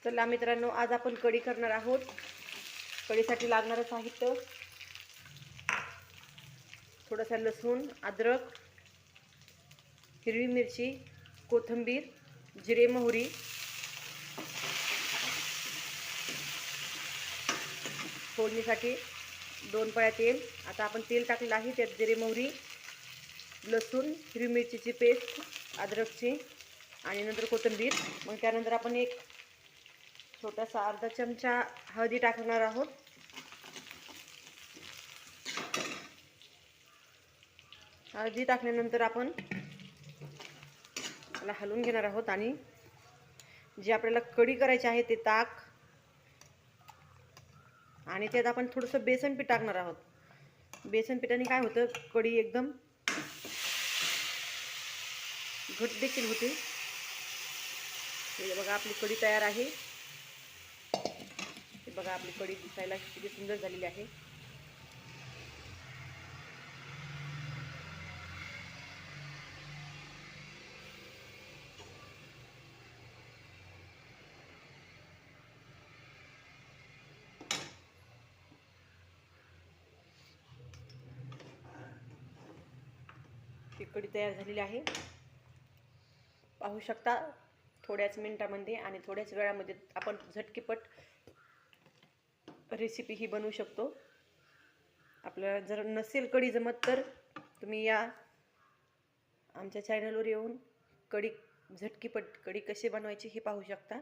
चला मित्रांनो, आज आपण कढी करणार आहोत। कढीसाठी लागणारं साहित्य थोडासा लसूण, अद्रक, हिरवी मिरची, कोथिंबीर, जिरे, मोहरी, फोडणीसाठी 2 पळ्या तेल। आता आपण तेल टाकलेलं आहे, त्यात जिरे, मोहरी, लसूण, हिरवी मिरचीची पेस्ट, अद्रकची आणि नंतर कोथिंबीर। मग त्यानंतर आपण एक छोटासा अर्धा चमचा हळदी टाकणार आहोत। हळदी टाकल्यानंतर आपण त्याला हलवून घेणार आहोत आणि जे आपल्याला कढी करायची आहे ते ताक आणि त्यात आपण थोडंसं बेसन पीठ टाकणार आहोत। बेसन पिठाने काय होतं, कढी एकदम घट देखील होते। हे बघा, आपली कढी तयार आहे। हे बघा, आपली कढी दिसायला किती सुंदर झालेली आहे। ही कढी तयार झालेली आहे, पाहू शकता। थोड्याच मिनिटांमध्ये आणि थोड्याच वेळामध्ये आपण झटकीपट रेसिपी ही बनवू शकतो। आपल्याला जर नसेल कढी जमत तर तुम्ही या आमच्या चॅनलवर येऊन झटकीपट कढी कशी बनवायची हे पाहू शकता।